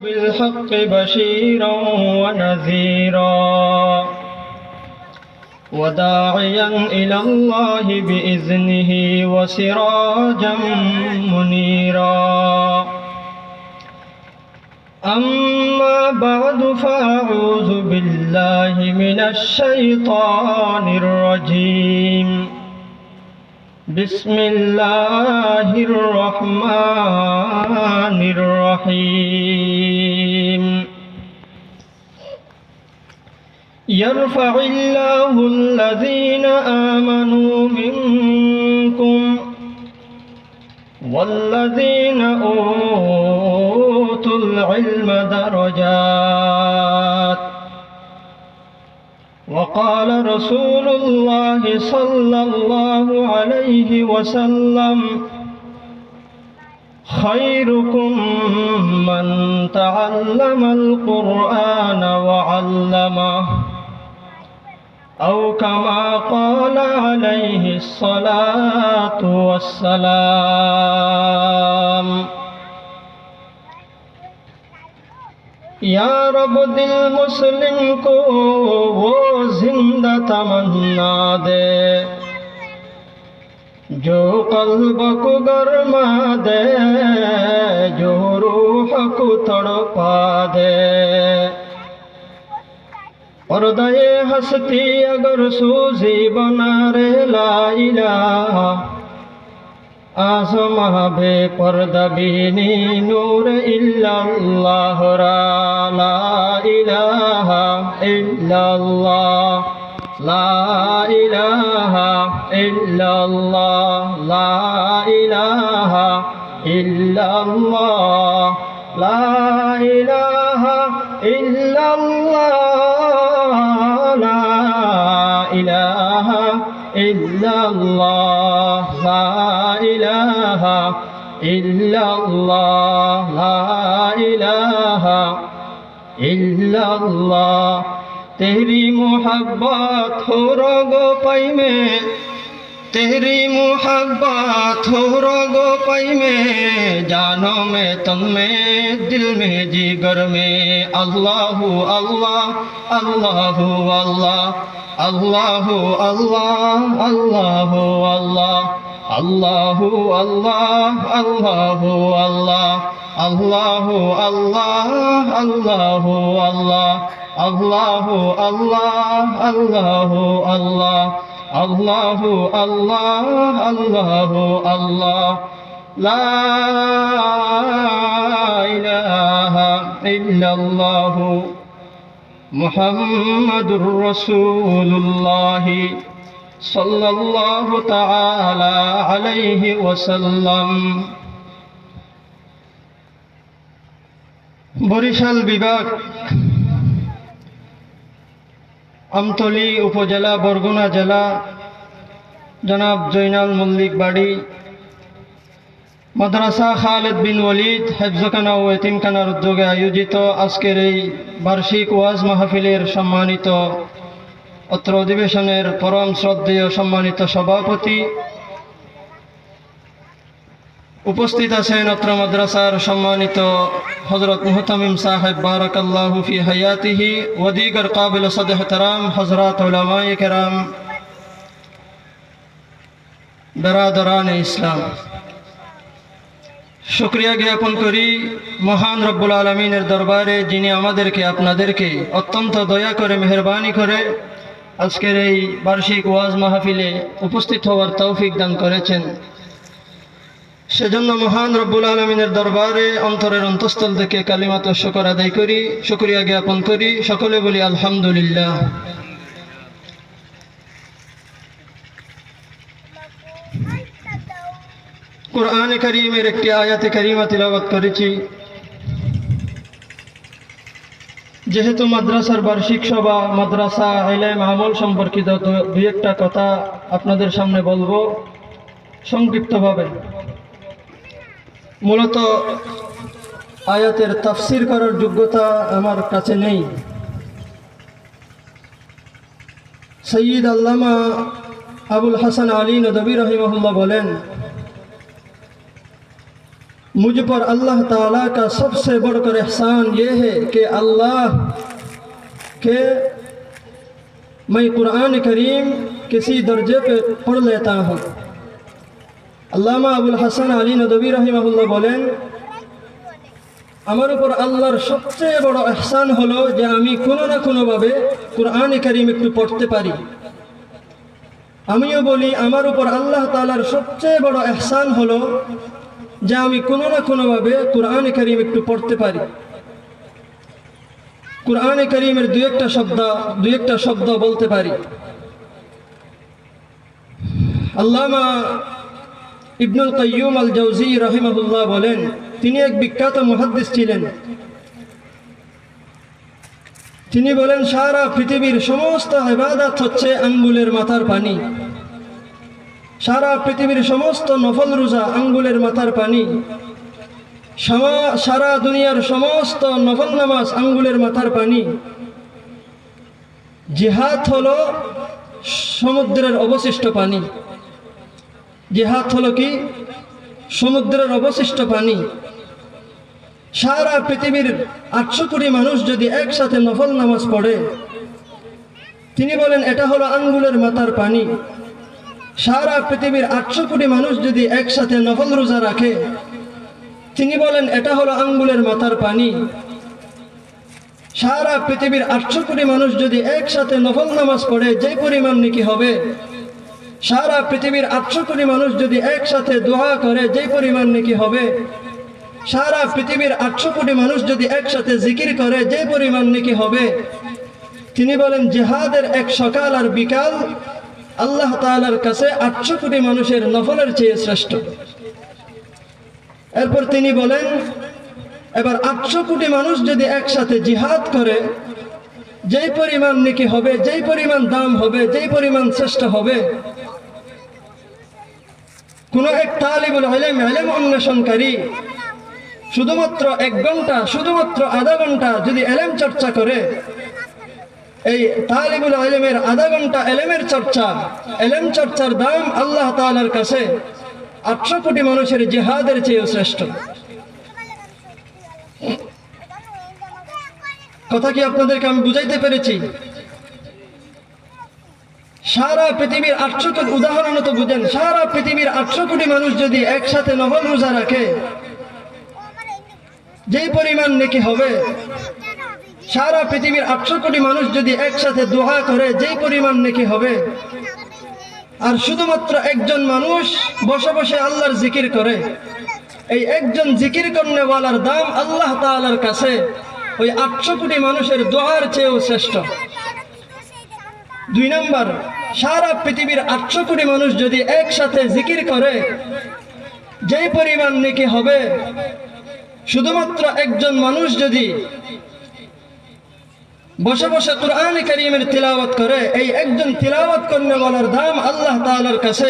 بالحق بشيرا ونذيرا وداعيا إلى الله بإذنه وسراجا منيرا أما بعد فأعوذ بالله من الشيطان الرجيم بسم الله الرحمن الرحيم يرفع الله الذين آمنوا منكم والذين أوتوا العلم درجات وقال رسول الله صلى الله عليه وسلم خيركم من تعلم القرآن وعلمه أو كما قال عليه الصلاة والسلام या रब दिल मुस्लिम को वो जिंदा तमन्ना दे जो कल्ब को गरमा दे जो रूह को तड़पा दे पर्दाए हस्ती अगर सूजी बना रे ला इलाहा आसमां बेपर्दा बीनी नूर इल्लल्लाह ला इलाहा इल्लल्लाह ला इलाहा इल्लल्लाह ला इलाहा इल्लल्लाह ला इलाहा इल्लल्लाह ला इलाहा इल्लल्लाह ला इलाहा इल्लल्लाह ला इलाहा इल्लल्लाह तेरी मोहब्बत हो रोगो पाई में तेरी मोहब्बत हो रोगो पाई में जानो में तुम में दिल में जिगर में अल्लाहु अल्लाह अल्लाहु अल्लाह अल्लाहु अल्लाह अल्लाहु अल्लाह अल्लाहु अल्लाह अल्लाहु अल्लाह अल्लाहु अल्लाह अल्लाहु अल्लाह अल्लाहु अल्लाह अल्लाहु अल्लाह अल्लाहु अल्लाह अल्लाहु अल्लाह ला इलाहा इल्लल्लाह मुहम्मदुर रसूलुल्लाह सल्लल्लाहु ताला अलैहि वसल्लम। বরিশাল বিভাগ আমতলী উপজেলা বরগুনা জেলা জনাব জৈনাল মল্লিক বাড়ি মাদ্রাসা খালেদ বিন ওয়ালিদ হেফজখানা ও এতিমখানার উদ্যোগে আয়োজিত আজকের এই বার্ষিক ওয়াজ মাহফিলের সম্মানিত অত্র অধিবেশনের পরম শ্রদ্ধেয় সম্মানিত সভাপতি, উপস্থিত আছেন অত্র মাদ্রাসার সম্মানিত হযরত মুহতামিম সাহেব বারাকাল্লাহু ফি হায়াতিহি ওয়া দিগার কাবিল সাদ ইহতিরাম হযরত উলামায়ে কেরাম, বিরাদরান ইসলাম। শুকরিয়া জ্ঞাপন করি মহান রব্বুল আলামিনের দরবারে, যিনি আমাদেরকে আপনাদেরকে অত্যন্ত দয়া করে মেহেরবানি করে আজকের এই বার্ষিক ওয়াজ মাহফিলে উপস্থিত হওয়ার তৌফিক দান করেছেন। সেজন্য মহান রব্বুল আলামিনের দরবারে অন্তরের অন্তঃস্থল থেকে কালিমাত শুকর আদায় করি, শুকরিয়া জ্ঞাপন করি। সকলে বলি আলহামদুলিল্লাহ। কুরআনে কারীমের একটি আয়াতে কারীমা তিলাওয়াত করেছি। যেহেতু মাদ্রাসার বার্ষিক সভা, মাদ্রাসা ইলম আমল সম্পর্কিত দুই একটা কথা আপনাদের সামনে বলবো সংক্ষিপ্তভাবে। মূলত আয়াতের তাফসির করার যোগ্যতা আমার কাছে নেই। সৈয়দ আল্লামা আবুল হাসান আলী নদভী রহিমাহুল্লাহ বলেন, मुझ पर अल्लाह ताला का सबसे बढ़कर एहसान ये है कि अल्लाह के मैं कुरान करीम किसी दर्जे पे पढ़ लेता हूँ। अल्लामा अबुल हसन अली नदवी रहिमाहुल्लाह बोलें, আমার উপর আল্লাহর সবচেয়ে বড় ইহসান হলো যে আমি কোনো না কোনোভাবে কুরআন কারীম একটু পড়তে পারি। আমিও বলি আমার উপর আল্লাহ তাআলার সবচেয়ে বড় ইহসান হলো যে আমি কোনো না কোনোভাবে কুরআন কারীম একটু পড়তে পারি। কুরআন কারীমের দুই একটা শব্দ বলতে পারি। আল্লামা ইবনুল কাইয়্যুম আল জাওজি রাহিমাহুল্লাহ বলেন, তিনি এক বিখ্যাত মুহাদ্দিস ছিলেন। তিনি বলেন, সারা পৃথিবীর সমস্ত ইবাদত হচ্ছে আঙ্গুলের মাথার পানি। সারা পৃথিবীর সমস্ত নফল রোজা আঙ্গুলের মাথার পানি। সারা দুনিয়ার সমস্ত নফল নামাজ আঙ্গুলের মাথার পানি। জিহাদ হলো সমুদ্রের অবশিষ্ট পানি। জিহাদ হলো কি? সমুদ্রের অবশিষ্ট পানি। সারা পৃথিবীর 800 কোটি মানুষ যদি একসাথে নফল নামাজ পড়ে, তিনি বলেন এটা হলো আঙ্গুলের মাথার পানি। সারা পৃথিবীর 800 কোটি মানুষ যদি একসাথে নফল রোজা রাখে, তিনি বলেন এটা হলো আঙ্গুলের মাথার পানি। সারা পৃথিবীর 800 কোটি মানুষ যদি একসাথে নফল নামাজ পড়ে, যে পরিমাণ নেকি হবে। সারা পৃথিবীর 800 কোটি মানুষ যদি একসাথে দোয়া করে, যে পরিমাণ নেকি হবে। সারা পৃথিবীর 800 কোটি মানুষ যদি একসাথে জিকির করে, যে পরিমাণ নেকি হবে। তিনি বলেন জিহাদের এক সকাল আর বিকাল আল্লাহ তাআলার কাছে 800 কোটি মানুষের নফলের চেয়ে শ্রেষ্ঠ। এরপর তিনি বলেন, এবার 800 কোটি মানুষ যদি একসাথে জিহাদ করে, যেই পরিমাণ নেকি হবে, যেই পরিমাণ দাম হবে, যেই পরিমাণ শ্রেষ্ঠ হবে। কোন এক তালিবুল ইলম, ইলম অন্বেষণকারী শুধুমাত্র 1 ঘন্টা, শুধুমাত্র আধা ঘন্টা যদি ইলম চর্চা করে, এই তালিবুল ইলমের আধা ঘন্টা ইলমের চর্চা, ইলম চর্চার দাম আল্লাহ তাআলার কাছে 800 কোটি মানুষের জিহাদের চেয়ে শ্রেষ্ঠ। কথা কি আপনাদেরকে আমি বুঝাইতে পেরেছি? সারা পৃথিবীর 800 কোটি, উদাহরণ তো বুঝেন, সারা পৃথিবীর 800 কোটি মানুষ যদি একসাথে নফল রোজা রাখে, যেই পরিমাণ নেকি হবে। সারা পৃথিবীর 800 কোটি মানুষ যদি একসাথে দোয়া করে, যেই পরিমাণ নেকি হবে। আর শুধুমাত্র একজন মানুষ বসে বসে আল্লাহর জিকির করে, এই একজন জিকির করনেওয়ালার দাম আল্লাহ তাআলার কাছে ওই 800 কোটি মানুষের দোয়ার চেয়েও শ্রেষ্ঠ। 2 নম্বর, সারা পৃথিবীর 800 কোটি মানুষ যদি একসাথে জিকির করে, যেই পরিমাণ নেকি হবে। শুধুমাত্র একজন মানুষ যদি বসে বসে কুরআন কারীমের তিলাওয়াত করে, এই একজন তিলাওয়াত করনেওয়ালার দাম আল্লাহ তাআলার কাছে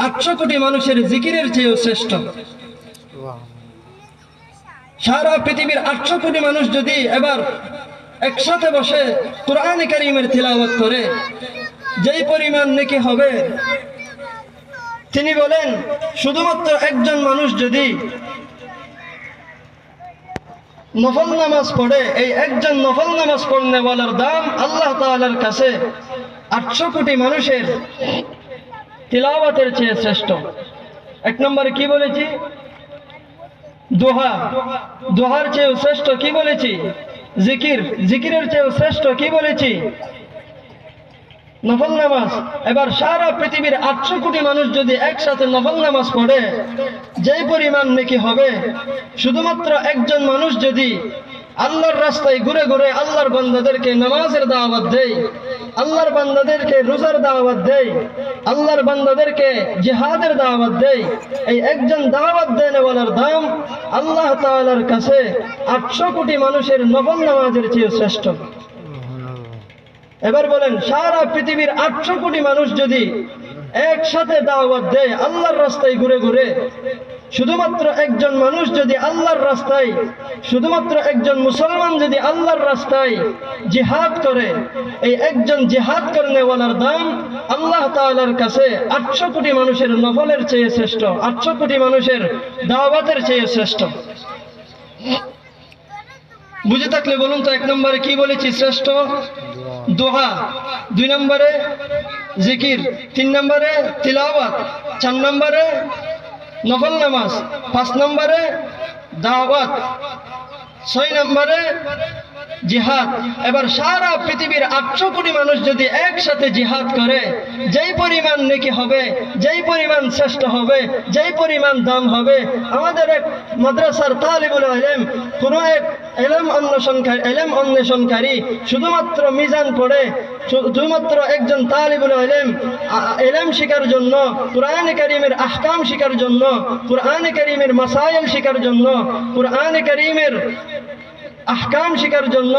800 কোটি মানুষের জিকিরের চেয়েও শ্রেষ্ঠ। সারা পৃথিবীর 800 কোটি মানুষ যদি এবার একসাথে বসে কুরআন কারীমের তিলাওয়াত করে, যেই পরিমাণ নেকি হবে। তিনি বলেন শুধুমাত্র একজন মানুষ যদি নফল নামাজ পড়ে, এই একজন নফল নামাজ পড়নেওয়ালার দাম আল্লাহ তাআলার কাছে 800 কোটি মানুষের তিলাওয়াতের চেয়ে শ্রেষ্ঠ। 1 নম্বরে কি বলেছি? দোহা, দোহার চেয়েও শ্রেষ্ঠ কি বলেছি? জিকির, জিকিরের চেয়েও শ্রেষ্ঠ কি বলেছি? নফল নামাজ। এবার সারা পৃথিবীর 800 কোটি মানুষ যদি একসাথে নফল নামাজ পড়ে, যেই পরিমাণ নেকি হবে। শুধুমাত্র একজন মানুষ যদি আল্লাহর রাস্তায় ঘুরে ঘুরে আল্লাহর বান্দাদেরকে নামাজের দাওয়াত দেয়, আল্লাহর বান্দাদেরকে রোজার দাওয়াত দেয়, আল্লাহর বান্দাদেরকে জিহাদের দাওয়াত দেয়, এই একজন দাওয়াত দেনেওয়ালার দাম আল্লাহ তাআলার কাছে 800 কোটি মানুষের নফল নামাজের চেয়ে শ্রেষ্ঠ। এবার বলেন সারা পৃথিবীর 800 কোটি মানুষ যদি একসাথে দাওয়াত দেয় আল্লাহর রাস্তায় ঘুরে ঘুরে, শুধুমাত্র একজন মানুষ যদি আল্লাহর রাস্তায়, শুধুমাত্র একজন মুসলমান যদি আল্লাহর রাস্তায় জিহাদ করে, এই একজন জিহাদ করনেওয়ালার দাম আল্লাহ তাআলার কাছে 800 কোটি মানুষের নফলের চেয়ে শ্রেষ্ঠ, 800 কোটি মানুষের দাওয়াতের চেয়ে শ্রেষ্ঠ। বুঝে থাকলে বলুন তো, 1 নম্বরে কি বলেছি শ্রেষ্ঠ? দোয়া। 2 নম্বরে জিকির। 3 নম্বরে তিলাওয়াত। 4 নম্বরে নফল নামাজ। 5 নম্বরে দাওয়াত। 6 নম্বরে জিহাদ। এবার সারা পৃথিবীর 800 কোটি মানুষ যদি একসাথে জিহাদ করে, যেই পরিমাণ নেকি হবে, যেই পরিমাণ শ্রেষ্ঠ হবে, যেই পরিমাণ দাম হবে, আমাদের এক মাদ্রাসার তালিবুল ইলম, কোনো এক ইলম অন্বেষণকারী শুধুমাত্র মিজান পড়ে, শুধুমাত্র একজন তালিবুল ইলম ইলম শিখার জন্য, কুরআন কারীমের আহকাম শিখার জন্য, কুরআন কারীমের মাসাইল শিখার জন্য, কুরআন কারীমের আহকাম শিখার জন্য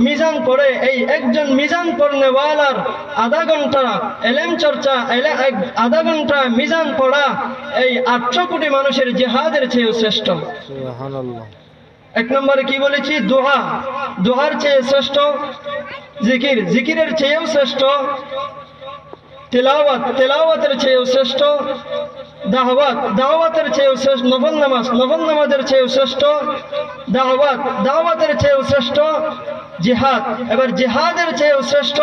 মিজান পড়ে, এই একজন মিজান পড়নেওয়ালার আধা ঘন্টা এলেম চর্চা, আধা ঘন্টা মিজান পড়া এই 800 কোটি মানুষের জিহাদের চেয়েও শ্রেষ্ঠ। সুবহানাল্লাহ। 1 নম্বরে কি বলেছি? দোয়া। দোয়ার চেয়ে শ্রেষ্ঠ জিকির, জিকিরের চেয়েও শ্রেষ্ঠ তিলাওয়াত, তিলাওয়াতের চেয়েও শ্রেষ্ঠ দাওয়াত, দাওয়াতের চেয়েও শ্রেষ্ঠ নফল নামাজ, নফল নামাজের চেয়েও শ্রেষ্ঠ দাওয়াত, দাওয়াতের চেয়েও শ্রেষ্ঠ জিহাদ। এবার জিহাদের চেয়েও শ্রেষ্ঠ,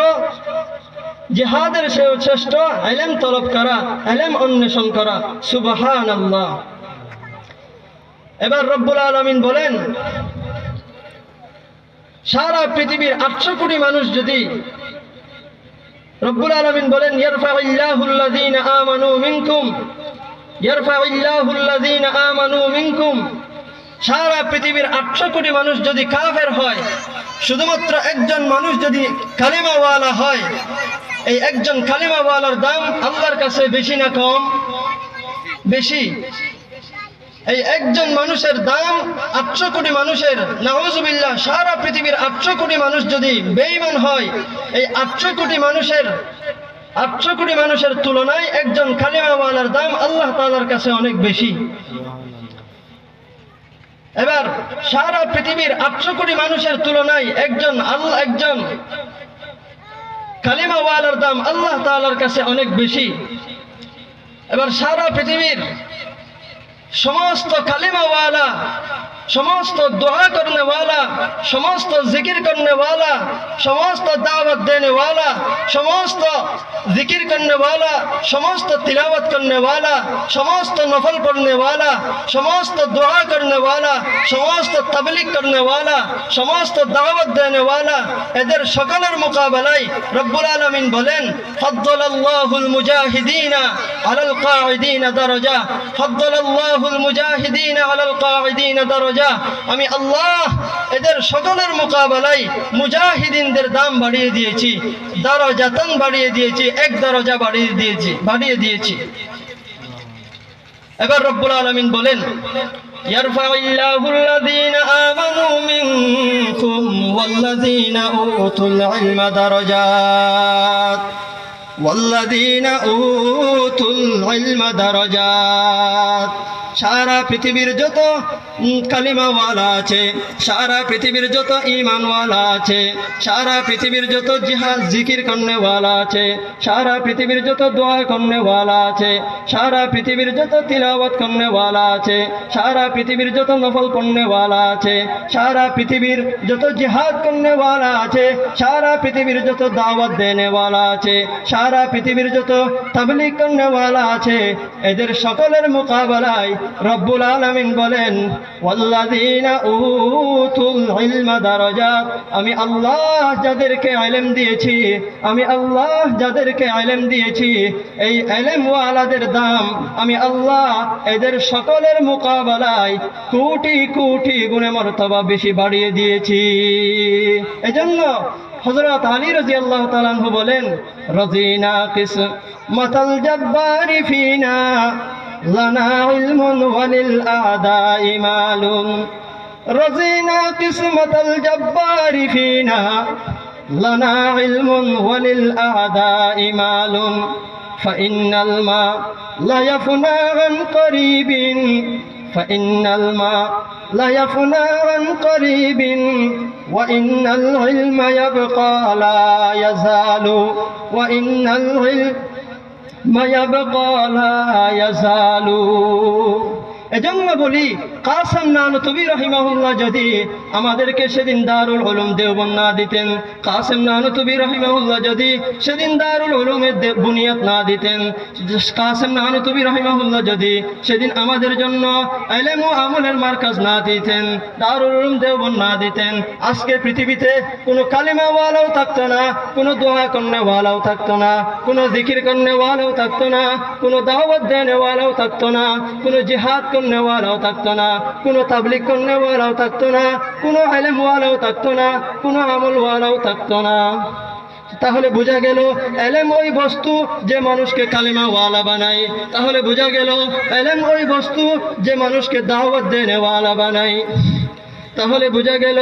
জিহাদের চেয়েও শ্রেষ্ঠ ইলম তলব করা, ইলম অন্বেষণ করা। সুবহানাল্লাহ। এবার রব্বুল আলামিন বলেন, সারা পৃথিবীর 800 কোটি মানুষ যদি, রব্বুল আলামিন বলেন, ইয়ারফাউল্লাহুল্লাযীনা আমানু মিনকুম, ইয়ারফাউল্লাহুল্লাযীনা আমানু মিনকুম। সারা পৃথিবীর 800 কোটি মানুষ যদি কাফের হয়, শুধুমাত্র একজন মানুষ যদি কালিমাওয়ালা হয়, এই একজন কালিমাওয়ালার দাম আল্লাহর কাছে বেশি না কম? বেশি। এই একজন মানুষের দাম 800 কোটি মানুষের, নাউযুবিল্লাহ, সারা পৃথিবীর 800 কোটি মানুষ যদি বেঈমান হয়, এই 800 কোটি মানুষের তুলনায় একজন কালিমাওয়ালার দাম আল্লাহ তাআলার কাছে অনেক বেশি। এবার সারা পৃথিবীর 800 কোটি মানুষের তুলনায় একজন কালিমাওয়ালার দাম আল্লাহ তাআলার কাছে অনেক বেশি। এবার সারা পৃথিবীর সমস্ত কালিমাওয়ালা, সমস্ত দোয়া করনেওয়ালা, সমস্ত জিকির করনেওয়ালা, সমস্ত দাওয়াত দেনেওয়ালা, সমস্ত জিকির করনেওয়ালা, সমস্ত তিলাওয়াত করনেওয়ালা, সমস্ত নফল পড়নেওয়ালা, সমস্ত দোয়া করনেওয়ালা, সমস্ত তাবলীগ করনেওয়ালা, সমস্ত দাওয়াত দেনেওয়ালা, এদের সকলের মোকাবেলায় রব্বুল আলামিন বলেন, ফাদ্দালাল্লাহুল মুজাহিদিনা আলাল কাঈদিনা দারাজা, ফাদ্দালাল্লাহুল মুজাহিদিনা আলাল কাঈদিনা দারাজা। আমি আল্লাহ এদের সকলের মোকাবেলায় মুজাহিদিনদের দাম বাড়িয়ে দিয়েছি, দারাজাতান বাড়িয়ে দিয়েছি, 1 দরজা বাড়িয়ে দিয়েছি। এবার রব্বুল আলামিন বলেন, ইয়ারফাউল্লাহুল্লাযীনা আমানু মিনকুম ওয়াল্লাযীনা উতুল ইলমা দারাজাত, ওয়াল্লাযীনা উতুল ইলমা দারাজাত। সারা পৃথিবীর যত কালিমাওয়ালা আছে, সারা পৃথিবীর যত ঈমানওয়ালা আছে, সারা পৃথিবীর যত জিহাদ জিকির করনেওয়ালা আছে, সারা পৃথিবীর যত দোয়া করনেওয়ালা আছে, সারা পৃথিবীর যত তিলাওয়াত করনেওয়ালা আছে, সারা পৃথিবীর যত নফল পড়নেওয়ালা আছে, সারা পৃথিবীর যত জিহাদ করনেওয়ালা আছে, সারা পৃথিবীর যত দাওয়াত দেনেওয়ালা আছে, সারা পৃথিবীর যত তাবলীগ করনেওয়ালা আছে, এদের সকলের মোকাবেলায় রব্বুল আলামিন বলেন, ওয়াল্লাযীনা উতুল ইলমা দারাজাত। আমি আল্লাহ যাদেরকে ইলম দিয়েছি, আমি আল্লাহ যাদেরকে ইলম দিয়েছি, এই ইলমওয়ালাদের দাম আমি আল্লাহ এদের সকলের মোকাবেলায় কোটি কোটি গুণে মর্তবা বেশি বাড়িয়ে দিয়েছি। এজন্য হযরত আলী রাদিয়াল্লাহু তাআলা আনহু বলেন, রাযিনা কিসমাতাল জাব্বারি ফিনা লানা ইলমুন ওয়ালিল আদাই মালুন, রাযিনা কিসমাতাল জাব্বারি ফিনা লানা ইলমুন ওয়ালিল আদাই মালুন, ফাইন্নাল মা লা ইয়াফনা আন করিবিন فإن الماء لا يفنى عن قريب وإن العلم يبقى لا يزال وإن العلم يبقى لا يزال এজন্য বলি কাসেম নানুতুবি রাহিমাহুল্লাহ যদি আমাদেরকে সেদিন দারুল উলুম দেওবন্দ না দিতেন, কাসেম নানুতুবি রাহিমাহুল্লাহ যদি সেদিন দারুল উলুমের বুনিয়াদ না দিতেন, কাসেম নানুতুবি রাহিমাহুল্লাহ যদি সেদিন আমাদের জন্য ইলম ও আমলের মার্কাজ না দিতেন, দারুল উলুম দেওবন্দ না দিতেন, আজকে পৃথিবীতে কোনো কালিমাওয়ালাও থাকতো না, কোনো দোয়া করনেওয়ালাও থাকতো না, কোনো জিকির করনেওয়ালাও থাকতো না, কোনো দাওয়াত দেনেওয়ালাও থাকতো না, কোনো জিহাদ করনেওয়ালাও থাকতো না, কোনো তাবলীগ করনেওয়ালাও থাকতো না, কোনো ইলমওয়ালাও থাকতো না, কোনো আমলওয়ালাও থাকতো না। তাহলে বোঝা গেল ইলম ওই বস্তু যে মানুষকে কালিমাওয়ালা বানায়, তাহলে বোঝা গেল ইলম ওই বস্তু যে মানুষকে দাওয়াত দেনেওয়ালা বানায়, তাহলে বোঝা গেল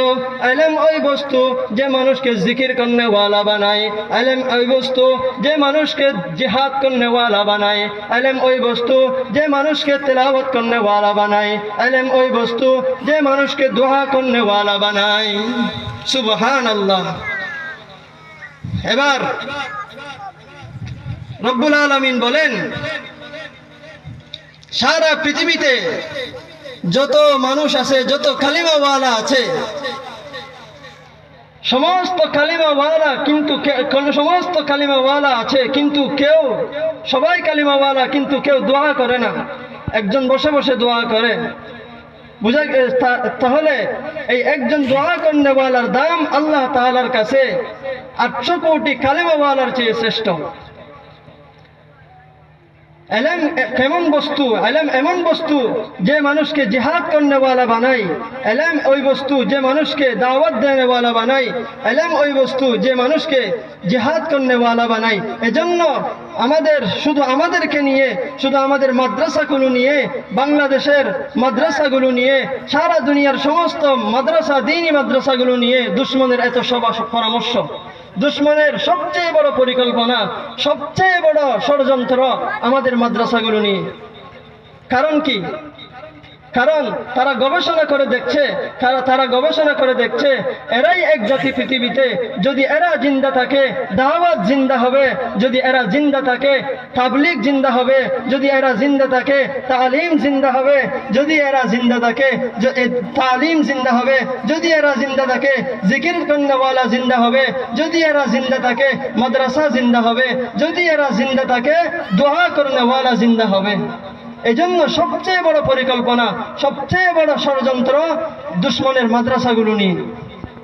ইলম ওই বস্তু যে মানুষকে জিকির করনেওয়ালা বানায়, ইলম ওই বস্তু যে মানুষকে জিহাদ করনেওয়ালা বানায়, ইলম ওই বস্তু যে মানুষকে তেলাওয়াত করনেওয়ালা বানায়, ইলম ওই বস্তু যে মানুষকে দোয়া করনেওয়ালা বানায়। সুবহানাল্লাহ। এবার রব্বুল আলামিন বলেন, সারা পৃথিবীতে যত মানুষ আছে, যত কালিমাওয়ালা আছে, সমস্ত কালিমাওয়ালা কিন্তু সমস্ত কালিমাওয়ালা আছে কিন্তু কেউ, সবাই কালিমাওয়ালা কিন্তু কেউ দোয়া করে না, একজন বসে বসে দোয়া করে। বুঝা তাহলে এই একজন দোয়া করনেওয়ালার দাম আল্লাহ তাআলার কাছে 800 কোটি কালিমাওয়ালার চেয়ে শ্রেষ্ঠ। ইলম কেমন বস্তু? ইলম এমন বস্তু যে মানুষকে জিহাদ করনেওয়ালা বানায়, ইলম ওই বস্তু যে মানুষকে দাওয়াত দেনেওয়ালা বানায়, ইলম ওই বস্তু যে মানুষকে জিহাদ করনেওয়ালা বানায়। এজন্য শুধু আমাদেরকে নিয়ে, শুধু আমাদের মাদ্রাসাগুলো নিয়ে, বাংলাদেশের মাদ্রাসাগুলো নিয়ে, সারা দুনিয়ার সমস্ত মাদ্রাসা, দ্বীনি মাদ্রাসাগুলো নিয়ে দুশমনের এত সব পরামর্শ, দুশমনের সবচেয়ে বড় পরিকল্পনা, সবচেয়ে বড় ষড়যন্ত্র আমাদের মাদ্রাসাগুলো নিয়ে। কারণ কি? কারণ তারা গবেষণা করে দেখছে এরাই এক জাতি পৃথিবীতে, যদি এরা জিন্দা থাকে দাওয়াত জিন্দা হবে, যদি এরা জিন্দা থাকে তাবলীগ জিন্দা হবে, যদি এরা জিন্দা থাকে তালিম জিন্দা হবে, যদি এরা জিন্দা থাকে তালিম জিন্দা হবে, যদি এরা জিন্দা থাকে জিকির করনেওয়ালা জিন্দা হবে, যদি এরা জিন্দা থাকে মাদ্রাসা জিন্দা হবে, যদি এরা জিন্দা থাকে দোয়া করনেওয়ালা জিন্দা হবে। এজন্য সবচেয়ে বড় পরিকল্পনা, সবচেয়ে বড় ষড়যন্ত্র দুশমনের মাদ্রাসাগুলো নিয়ে।